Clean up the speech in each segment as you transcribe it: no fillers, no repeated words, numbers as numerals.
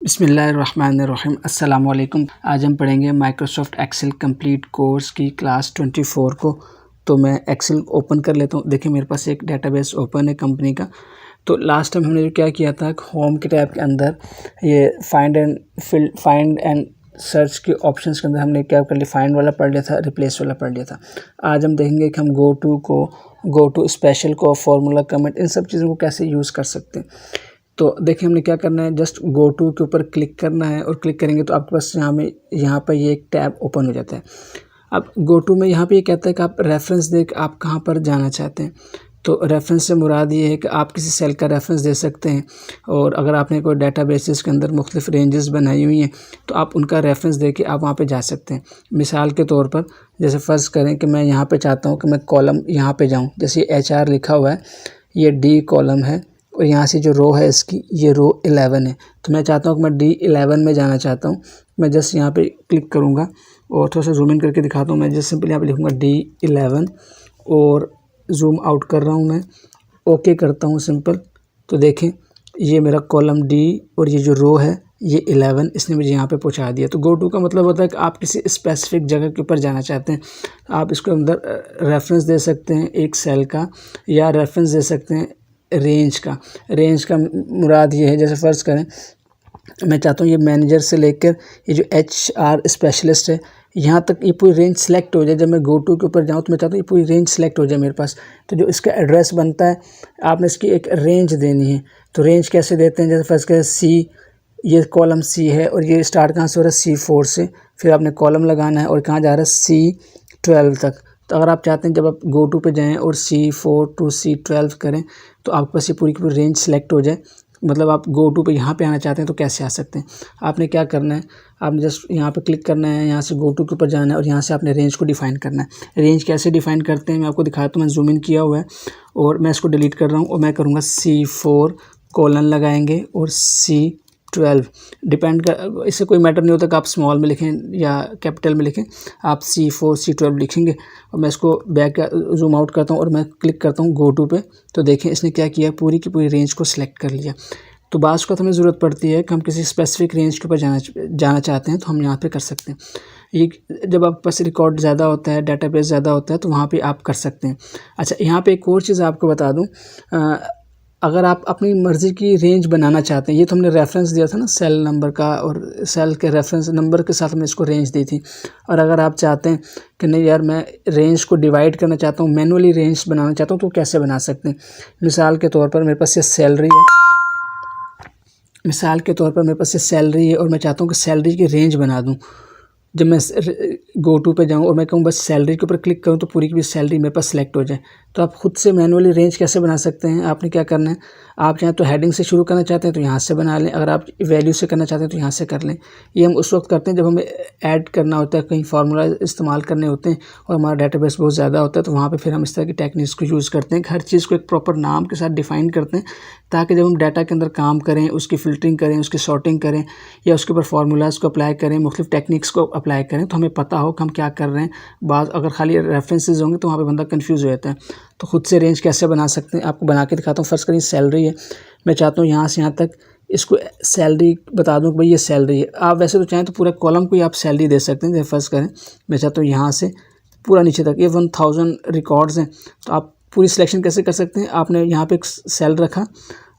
बिस्मिल्लाहिर्रहमानिर्रहीम अस्सलाम वालेकुम। आज हम पढ़ेंगे माइक्रोसॉफ्ट एक्सेल कंप्लीट कोर्स की क्लास 24 को। तो मैं एक्सेल ओपन कर लेता हूँ। देखिए मेरे पास एक डेटाबेस ओपन है कंपनी का। तो लास्ट टाइम हमने जो क्या किया था, होम के टैब के अंदर ये फाइंड एंड सर्च के ऑप्शंस के अंदर हमने क्या कर लिया, फाइंड वाला पढ़ लिया था, रिप्लेस वाला पढ़ लिया था। आज हम देखेंगे कि हम गो टू स्पेशल को, फार्मूला कमेंट, इन सब चीज़ों को कैसे यूज़ कर सकते हैं। तो देखिए हमने क्या करना है, जस्ट गो टू के ऊपर क्लिक करना है और क्लिक करेंगे तो आपके पास यहाँ पर ये एक टैब ओपन हो जाता है। अब गो टू में यहाँ पे ये कहता है कि आप रेफरेंस देख आप कहाँ पर जाना चाहते हैं। तो रेफरेंस से मुराद ये है कि आप किसी सेल का रेफरेंस दे सकते हैं, और अगर आपने कोई डेटाबेसेस के अंदर मुख्तलिफ रेंजेस बनाई हुई हैं तो आप उनका रेफरेंस दे के आप वहाँ पे जा सकते हैं। मिसाल के तौर पर जैसे फ़र्ज़ करें कि मैं यहाँ पे चाहता हूँ कि मैं कॉलम यहाँ पे जाऊँ, जैसे HR लिखा हुआ है, ये D कॉलम है और यहाँ से जो रो है इसकी, ये रो 11 है। तो मैं चाहता हूँ कि मैं D11 में जाना चाहता हूँ। मैं जस्ट यहाँ पे क्लिक करूँगा और थोड़ा सा जूम इन करके दिखाता हूँ। मैं जस्ट सिंपल यहाँ पे लिखूँगा D11 और जूम आउट कर रहा हूँ मैं, ओके करता हूँ सिंपल। तो देखें ये मेरा कॉलम D और ये जो रो है ये 11, इसने मुझे यहाँ पे पहुँचा दिया। तो गो टू का मतलब होता है कि आप किसी स्पेसिफिक जगह के ऊपर जाना चाहते हैं। आप इसके अंदर रेफरेंस दे सकते हैं एक सेल का, या रेफरेंस दे सकते हैं रेंज का मुराद ये है, जैसे फ़र्ज़ करें मैं चाहता हूँ ये मैनेजर से लेकर ये जो HR स्पेशलिस्ट है यहाँ तक ये पूरी रेंज सेलेक्ट हो जाए। जब मैं गो टू के ऊपर जाऊँ तो मैं चाहता हूँ ये पूरी रेंज सेलेक्ट हो जाए मेरे पास। तो जो इसका एड्रेस बनता है, आपने इसकी एक रेंज देनी है। तो रेंज कैसे देते हैं, जैसे फ़र्ज़ करें ये कॉलम C है और ये स्टार्ट कहाँ से हो रहा है, C4 से, फिर आपने कॉलम लगाना है और कहाँ जा रहा है, C12 तक। तो अगर आप चाहते हैं जब आप गो टू पे जाएँ और C4 to C12 करें तो आपके पास ये पूरी की पूरी रेंज सेलेक्ट हो जाए। मतलब आप गो टू पे यहाँ पे आना चाहते हैं तो कैसे आ सकते हैं। आपने क्या करना है, आपने जस्ट यहाँ पे क्लिक करना है, यहाँ से गो टू के ऊपर जाना है और यहाँ से आपने रेंज को डिफ़ाइन करना है। रेंज कैसे डिफ़ाइन करते हैं मैं आपको दिखाता हूँ। मैं जूम इन किया हुआ है और मैं इसको डिलीट कर रहा हूँ और मैं करूँगा C4 कोलन लगाएंगे और C12 डिपेंड कर, इससे कोई मैटर नहीं होता कि आप स्मॉल में लिखें या कैपिटल में लिखें। आप C4 C12 लिखेंगे और मैं इसको बैक जूम आउट करता हूँ और मैं क्लिक करता हूँ गो टू पे। तो देखें इसने क्या किया, पूरी की पूरी रेंज को सिलेक्ट कर लिया। तो बाज़ को हमें ज़रूरत पड़ती है कि हम किसी स्पेसिफिक रेंज के ऊपर जाना चाहते हैं तो हम यहाँ पे कर सकते हैं। ये जब आपके पास रिकॉर्ड ज़्यादा होता है, डाटाबेस ज़्यादा होता है, तो वहाँ पे आप कर सकते हैं। अच्छा, यहाँ पे एक और चीज़ आपको बता दूँ, अगर आप अपनी मर्ज़ी की रेंज बनाना चाहते हैं, ये तो हमने रेफरेंस दिया था ना सेल नंबर का, और सेल के रेफरेंस नंबर के साथ हमने इसको रेंज दी थी। और अगर आप चाहते हैं कि नहीं यार मैं रेंज को डिवाइड करना चाहता हूँ, मैनुअली रेंज बनाना चाहता हूँ, तो कैसे बना सकते हैं। मिसाल के तौर पर मेरे पास ये सैलरी है और मैं चाहता हूँ कि सैलरी की रेंज बना दूँ। जब मैं गो टू पे जाऊँ और मैं कहूँ बस सैलरी के ऊपर क्लिक करूँ तो पूरी की पूरी सैलरी मेरे पास सेलेक्ट हो जाए। तो आप खुद से मैनुअली रेंज कैसे बना सकते हैं, आपने क्या करना है, आप चाहें तो हेडिंग से शुरू करना चाहते हैं तो यहाँ से बना लें, अगर आप वैल्यू से करना चाहते हैं तो यहाँ से कर लें। ये हम उस वक्त करते हैं जब हमें ऐड करना होता है, कहीं फार्मूला इस्तेमाल करने होते हैं और हमारा डाटाबेस बहुत ज़्यादा होता है, तो वहाँ पर फिर हम इस तरह की टेक्निक्स को यूज़ करते हैं। हर चीज़ को एक प्रॉपर नाम के साथ डिफ़ाइन करते हैं ताकि जब हम डाटा के अंदर काम करें, उसकी फ़िल्टरिंग करें, उसकी सॉर्टिंग करें या उसके ऊपर फार्मूलाज़ को अप्लाई करें, मुख्तलिफ टेक्निक्स को अप्लाई करें, तो हमें पता हो कि हम क्या कर रहे हैं। बात अगर खाली रेफरेंसेस होंगे तो वहाँ पे बंदा कंफ्यूज हो जाता है। तो खुद से रेंज कैसे बना सकते हैं आपको बना के दिखाता हूँ। फ़र्ज़ करिए सैलरी है, मैं चाहता हूँ यहाँ से यहाँ तक इसको सैलरी बता दूँ कि भाई ये सैलरी है। आप वैसे तो चाहें तो पूरा कॉलम को ही आप सैलरी दे सकते हैं। जैसे फ़र्ज़ करें मैं चाहता हूँ यहाँ से पूरा नीचे तक, ये 1000 रिकॉर्ड्स हैं, तो आप पूरी सिलेक्शन कैसे कर सकते हैं। आपने यहाँ पे एक सेल रखा,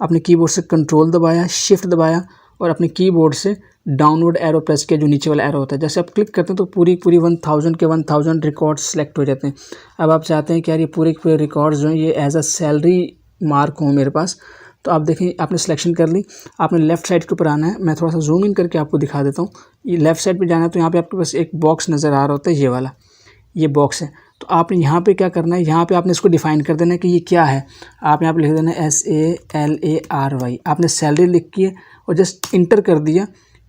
अपने कीबोर्ड से कंट्रोल दबाया, शिफ्ट दबाया और अपने कीबोर्ड से डाउनवर्ड एरो प्रेस किया, जो नीचे वाला एरो होता है। जैसे आप क्लिक करते हैं तो पूरी 1000 के 1000 रिकॉर्ड्स सेलेक्ट हो जाते हैं। अब आप चाहते हैं कि यार ये पूरे के पूरे रिकॉर्ड्स जो हैं ये एज अ सैलरी मार्क हों मेरे पास। तो आप देखें आपने सिलेक्शन कर ली, आपने लेफ़्ट साइड के ऊपर आना है। मैं थोड़ा सा जूम इन करके आपको दिखा देता हूँ। ये लेफ़्ट साइड पर जाना है तो यहाँ पर आपके पास एक बॉक्स नज़र आ रहा होता है, ये वाला ये बॉक्स है। तो आपने यहाँ पे क्या करना है, यहाँ पे आपने इसको डिफ़ाइन कर देना है कि ये क्या है। आप यहाँ पे लिख देना है SALARY, आपने सैलरी लिख की है और जस्ट इंटर कर दिया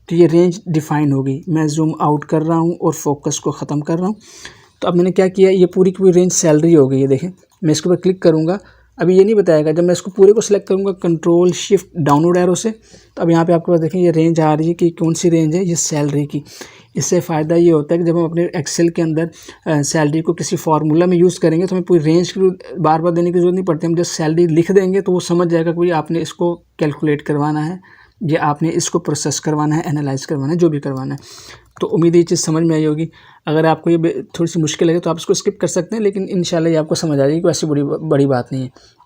तो ये रेंज डिफ़ाइन होगी। मैं जूम आउट कर रहा हूँ और फोकस को ख़त्म कर रहा हूँ। तो अब मैंने क्या किया, ये पूरी की पूरी रेंज सैलरी हो गई है। देखें मैं इसके ऊपर क्लिक करूँगा, अभी ये नहीं बताएगा। जब मैं इसको पूरे को सिलेक्ट करूँगा कंट्रोल शिफ्ट डाउनवर्ड एरो से, तो अब यहाँ पे आपके पास देखें ये रेंज आ रही है कि कौन सी रेंज है, ये सैलरी की। इससे फ़ायदा ये होता है कि जब हम अपने एक्सेल के अंदर सैलरी को किसी फार्मूला में यूज़ करेंगे तो हमें पूरी रेंज की बार बार देने की ज़रूरत नहीं पड़ती। हम जस्ट सैलरी लिख देंगे तो वो समझ जाएगा कि भाई आपने इसको कैलकुलेट करवाना है ये आपने इसको प्रोसेस करवाना है, एनालाइज करवाना है, जो भी करवाना है। तो उम्मीद है ये चीज़ समझ में आई होगी। अगर आपको ये थोड़ी सी मुश्किल लगे तो आप इसको स्किप कर सकते हैं, लेकिन इंशाल्लाह ये आपको समझ आ जाएगी, कोई ऐसी बड़ी बात नहीं है।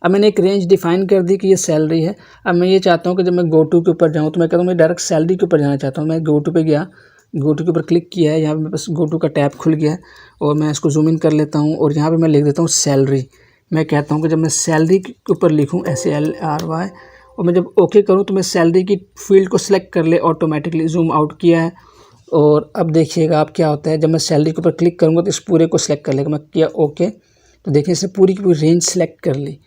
अब मैंने एक रेंज डिफाइन कर दी कि ये सैलरी है। अब मैं ये चाहता हूँ कि जब मैं गो टू के ऊपर जाऊँ तो मैं कहता हूँ मैं डायरेक्ट सैलरी के ऊपर जाना चाहता हूँ। मैं गो टू पे गया, गो टू के ऊपर क्लिक किया है, यहाँ पे मेरे पास गो टू का टैब खुल गया है और मैं इसको जूम इन कर लेता हूँ और यहाँ पे मैं लिख देता हूँ सैलरी। मैं कहता हूँ कि जब मैं सैलरी के ऊपर लिखूँ SALRY और मैं जब ओके करूँ तो मैं सैलरी की फील्ड को सिलेक्ट कर ले, ऑटोमेटिकली जूम आउट किया है। और अब देखिएगा आप क्या होता है, जब मैं सैलरी के ऊपर क्लिक करूँगा तो इस पूरे को सिलेक्ट कर लेगा। मैं किया ओके तो देखिए इसने पूरी की पूरी रेंज सेलेक्ट कर ली।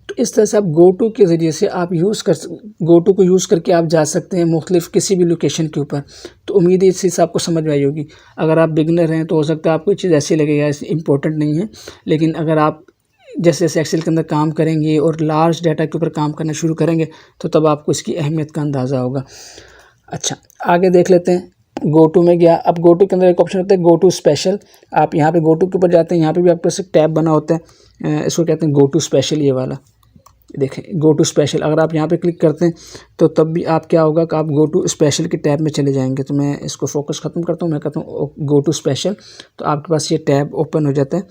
तो इस तरह से आप गो टू के ज़रिए से आप गो टू को यूज़ करके आप जा सकते हैं मुख्तलिफ किसी भी लोकेशन के ऊपर। तो उम्मीद है इस चीज़ आपको समझ में आई होगी। अगर आप बिगनर हैं तो हो सकता है आपको ये चीज़ ऐसी लगेगा, ऐसी इंपॉर्टेंट नहीं है, लेकिन अगर आप जैसे जैसे एक्सेल के अंदर काम करेंगे और लार्ज डाटा के ऊपर काम करना शुरू करेंगे तो तब आपको इसकी अहमियत का अंदाज़ा होगा। अच्छा, आगे देख लेते हैं। गो टू में गया। अब गो टू के अंदर एक ऑप्शन होता है गो टू स्पेशल। आप यहाँ पे गो टू के ऊपर जाते हैं, यहाँ पे भी आपके पास एक टैब बना होता है, इसको कहते हैं गो टू स्पेशल। ये वाला देखें गो टू स्पेशल, अगर आप यहाँ पे क्लिक करते हैं तो तब भी आप क्या होगा कि आप गो टू स्पेशल के टैब में चले जाएंगे। तो मैं इसको फोकस ख़त्म करता हूँ, मैं कहता हूँ गो टू स्पेशल, तो आपके पास ये टैब ओपन हो जाता है।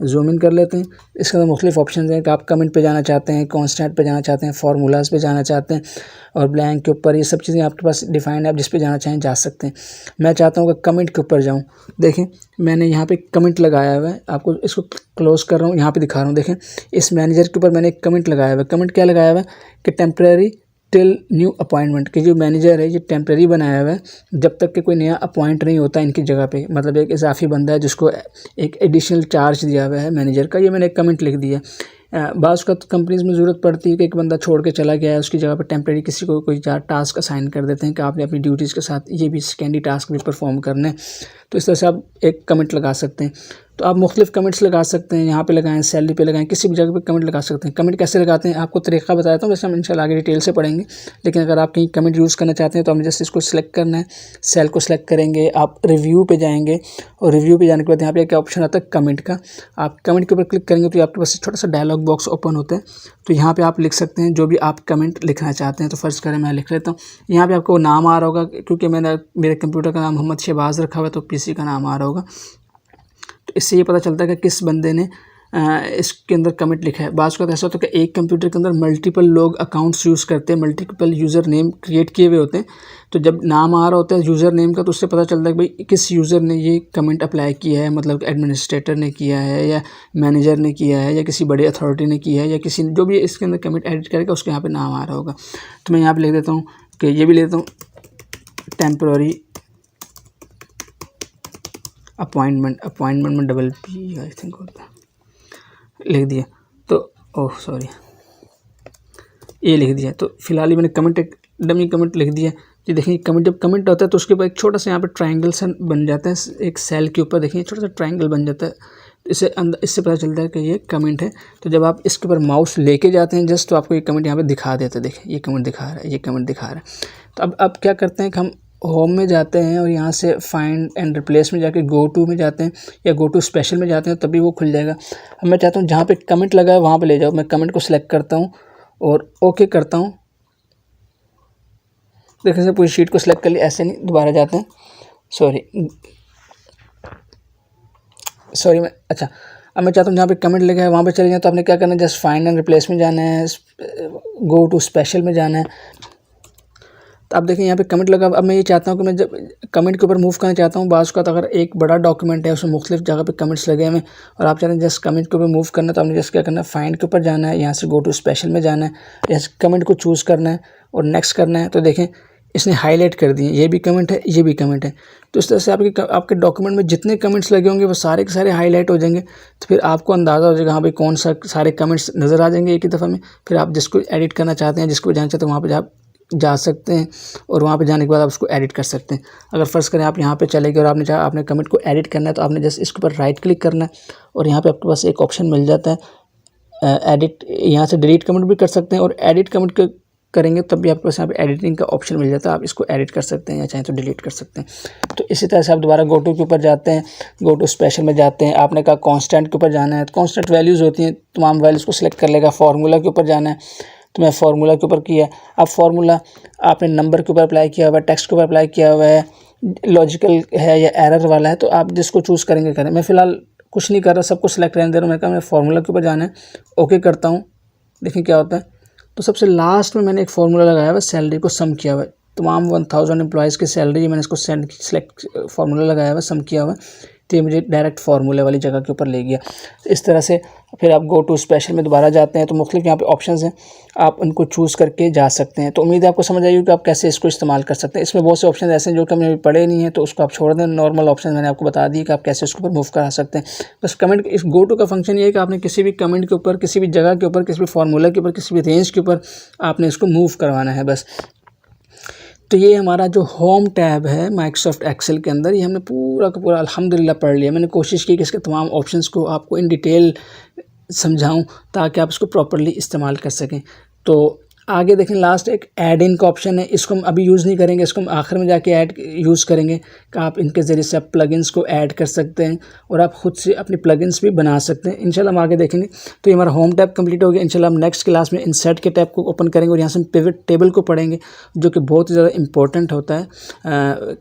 जूम इन कर लेते हैं। इसके अंदर मुख्तलिफ ऑप्शन हैं कि आप कमेंट पे जाना चाहते हैं, कॉन्स्टेंट पे जाना चाहते हैं, फार्मूलाज पे जाना चाहते हैं और ब्लैंक के ऊपर, ये सब चीज़ें आपके पास डिफाइन है, आप जिस पे जाना चाहें जा सकते हैं। मैं चाहता हूँ कि कमेंट के ऊपर जाऊँ। देखें मैंने यहाँ पे कमेंट लगाया हुआ है, आपको इसको क्लोज कर रहा हूँ, यहाँ पे दिखा रहा हूँ। देखें इस मैनेजर के ऊपर मैंने एक कमेंट लगाया हुआ है। कमेंट क्या लगाया हुआ है कि टेम्प्रेरी टिल न्यू अपॉइंटमेंट, कि जो मैनेजर है ये टेम्प्रेरी बनाया हुआ है जब तक कि कोई नया अपॉइंट नहीं होता इनकी जगह पे, मतलब एक इजाफी बंदा है जिसको एक एडिशनल चार्ज दिया हुआ है मैनेजर का। ये मैंने एक कमेंट लिख दिया। बाज़ का कंपनीज़ में ज़रूरत पड़ती है कि एक बंदा छोड़ के चला गया है, उसकी जगह पर टेम्प्रेरी किसी को कोई टास्क असाइन कर देते हैं कि आपने अपनी ड्यूटीज़ के साथ ये भी सेकेंडरी टास्क भी परफॉर्म करने। तो इस तरह से आप एक कमेंट लगा सकते हैं। तो आप मुख्तलिफ कमेंट्स लगा सकते हैं, यहाँ पे लगाएं, सैलरी पे लगाएं, किसी भी जगह पे कमेंट लगा सकते हैं। कमेंट कैसे लगाते हैं आपको तरीका बताता हूँ, वैसे हम इंशाल्लाह आगे डिटेल से पढ़ेंगे। लेकिन अगर आप कहीं कमेंट यूज़ करना चाहते हैं तो आपने जस्ट इसको सिलेक्ट करना है, सेल को सिलेक्ट करेंगे, आप रिव्यू पे जाएंगे और रिव्यू पे जाने के बाद यहाँ पे क्या ऑप्शन आता है कमेंट का। आप कमेंट के ऊपर क्लिक करेंगे तो आपके पास छोटा सा डायलॉग बॉक्स ओपन होता है। तो यहाँ पे आप लिख सकते हैं जो भी आप कमेंट लिखना चाहते हैं। तो फ़र्ज़ करें मैं लिख लेता हूँ, यहाँ पे आपको नाम आ रहा होगा क्योंकि मेरे कंप्यूटर का नाम मोहम्मद शहबाज रखा हुआ है तो PC का नाम आ रहा होगा। तो इससे ये पता चलता है कि किस बंदे ने इसके अंदर कमेंट लिखा है। बाज़ का ऐसा होता है कि एक कंप्यूटर के अंदर मल्टीपल लोग अकाउंट्स यूज़ करते हैं, मल्टीपल यूज़र नेम क्रिएट किए हुए होते हैं। तो जब नाम आ रहा होता है यूज़र नेम का तो उससे पता चलता है कि भाई किस यूज़र ने ये कमेंट अप्लाई किया है, मतलब एडमिनिस्ट्रेटर ने किया है या मैनेजर ने किया है या किसी बड़े अथॉरिटी ने किया है या किसी जो भी इसके अंदर कमेंट एडिट करेगा उसके यहाँ पर नाम आ रहा होगा। तो मैं यहाँ पर लिख देता हूँ कि ये भी लेता हूँ टेम्प्रेरी अपॉइंटमेंट में PP आई थिंक होता है, लिख दिया। तो ओह सॉरी ये लिख दिया। तो फिलहाल मैंने कमेंट एक डमी कमेंट लिख दिया। ये देखिए कमेंट जब कमेंट होता है तो उसके बाद एक छोटा सा यहाँ पे ट्रायंगल सा बन जाता है, एक सेल के ऊपर देखिए छोटा सा ट्रायंगल बन जाता है। इससे पता चलता है कि ये कमेंट है। तो जब आप इसके ऊपर माउस लेके जाते हैं जस्ट तो आपको ये कमेंट यहाँ पे दिखा देता है। देखिए ये कमेंट दिखा रहा है, ये कमेंट दिखा रहा है। तो अब क्या करते हैं कि हम होम में जाते हैं और यहाँ से फाइंड एंड रिप्लेस में जाके गो टू में जाते हैं या गो टू स्पेशल में जाते हैं तभी वो खुल जाएगा। अब मैं चाहता हूँ जहाँ पे कमेंट लगा है वहाँ पे ले जाओ। मैं कमेंट को सिलेक्ट करता हूँ और ओके करता हूँ। देखिए से पूरी शीट को सिलेक्ट कर लिया, ऐसे नहीं दोबारा जाते हैं। सॉरी मैं अच्छा अब मैं चाहता हूँ जहाँ पे कमेंट लगा है वहाँ पे चले जाए। तो आपने क्या करना है, जस्ट फाइंड एंड रिप्लेस में जाना है, गो टू स्पेशल में जाना है। तो आप देखें यहाँ पे कमेंट लगा। अब मैं ये चाहता हूँ कि मैं जब कमेंट के ऊपर मूव करना चाहता हूँ, बाज़ का तो अगर एक बड़ा डॉक्यूमेंट है उसमें मुख्तलिफ जगह पे कमेंट्स लगे हुए और आप चाहते हैं जस्ट कमेंट के ऊपर मूव करना, तो आपने जस्ट क्या करना है, फाइंड के ऊपर जाना है, यहाँ से गो टू स्पेशल में जाना है, यहाँ से कमेंट को चूज़ करना है और नेक्स्ट करना है। तो देखें इसने हाईलाइट कर दिए, ये भी कमेंट है, ये भी कमेंट है। तो इस तरह से आपके डॉक्यूमेंट में जितने कमेंट्स लगे होंगे वो सारे के सारे हाईलाइट हो जाएंगे। तो फिर आपको अंदाज़ा हो जाएगा हाँ भाई कौन सा सारे कमेंट्स नज़र आ जाएंगे एक ही दफ़ा में। फिर आप जिसको एडिट करना चाहते हैं, जिसको जाना चाहते हैं वहाँ पर आप जा सकते हैं और वहाँ पे जाने के बाद आप उसको एडिट कर सकते हैं। अगर फ़र्ज़ करें आप यहाँ पे चले गए और आपने कमेंट को एडिट करना है तो आपने जस्ट इसके ऊपर राइट क्लिक करना है और यहाँ पे आपके पास एक ऑप्शन मिल जाता है एडिट। यहाँ से डिलीट कमेंट भी कर सकते हैं और एडिट कमेंट करेंगे तब भी आपके पास यहाँ पे एडिटिंग का ऑप्शन मिल जाता है। आप इसको एडिट कर सकते हैं या चाहें तो डिलीट कर सकते हैं। तो इसी तरह से आप दोबारा गो टू के ऊपर जाते हैं, गो टू स्पेशल में जाते हैं। आपने कहा कॉन्स्टेंट के ऊपर जाना है तो कॉन्स्टेंट वैल्यूज़ होती हैं, तमाम वैल्यूज़ को सिलेक्ट कर लेगा। फार्मूला के ऊपर जाना है तो मैं फार्मूला के ऊपर किया। अब फार्मूला आपने नंबर के ऊपर अप्लाई किया हुआ है, टेक्स्ट के ऊपर अप्लाई किया हुआ है, लॉजिकल है या एरर वाला है, तो आप जिसको चूज़ करेंगे करें। मैं फ़िलहाल कुछ नहीं कर रहा, सब कुछ सेलेक्ट रहने दे रहा हूँ। मैं कहा मैं फार्मूला के ऊपर जाना है, ओके करता हूँ। देखिए क्या होता है। तो सबसे लास्ट में मैंने एक फार्मूला लगाया हुआ है, सैलरी को सम किया हुआ है, तमाम 1000 एम्प्लॉयज़ की सैलरी मैंने इसको सेलेक्ट फार्मूला लगाया हुआ है, सम किया हुआ है। तो ये मुझे डायरेक्ट फार्मूले वाली जगह के ऊपर ले गया। इस तरह से फिर आप गो टू स्पेशल में दोबारा जाते हैं तो मुख्तलिफ यहाँ पे ऑप्शंस हैं, आप उनको चूज़ करके जा सकते हैं। तो उम्मीद है आपको समझ आई कि आप कैसे इसको इस्तेमाल कर सकते हैं। इसमें बहुत से ऑप्शन ऐसे हैं जो कि हमने अभी पढ़े नहीं हैं, तो उसको आप छोड़ दें। नॉर्मल ऑप्शन मैंने आपको बता दिए कि आप कैसे उसके ऊपर मूव करा सकते हैं। बस कमेंट, इस गो टू का फंक्शन ये है कि आपने किसी भी कमेंट के ऊपर, किसी भी जगह के ऊपर, किसी भी फार्मूला के ऊपर, किसी भी रेंज के ऊपर आपने इसको मूव करवाना है बस। तो ये हमारा जो होम टैब है माइक्रोसॉफ्ट एक्सेल के अंदर, ये हमने पूरा का पूरा अल्हम्दुलिल्लाह पढ़ लिया। मैंने कोशिश की कि इसके तमाम ऑप्शंस को आपको इन डिटेल समझाऊं ताकि आप इसको प्रॉपर्ली इस्तेमाल कर सकें। तो आगे देखें, लास्ट एक ऐड इन का ऑप्शन है, इसको हम अभी यूज़ नहीं करेंगे, इसको हम आखिर में जाके ऐड यूज़ करेंगे कि आप इनके ज़रिए से आप प्लगइन्स को ऐड कर सकते हैं और आप ख़ुद से अपने प्लगइन्स भी बना सकते हैं। इंशाल्लाह हम आगे देखेंगे। तो ये हमारा होम टैब कंप्लीट हो गया। इंशाल्लाह हम नेक्स्ट क्लास में इंसर्ट के टैब को ओपन करेंगे और यहाँ से हम पिवट टेबल को पढ़ेंगे, जो कि बहुत ही ज़्यादा इंपॉर्टेंट होता है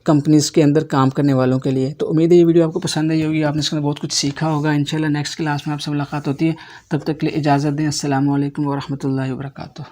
कंपनीज़ के अंदर काम करने वालों के लिए। तो उम्मीद है ये वीडियो आपको पसंद आई होगी, आपने इसके अंदर बहुत कुछ सीखा होगा। इंशाल्लाह नेक्स्ट क्लास में आपसे मुलाकात होती है, तब तक के लिए इजाज़त दें। अस्सलामु अलैकुम व रहमतुल्लाहि व बरकातुहू।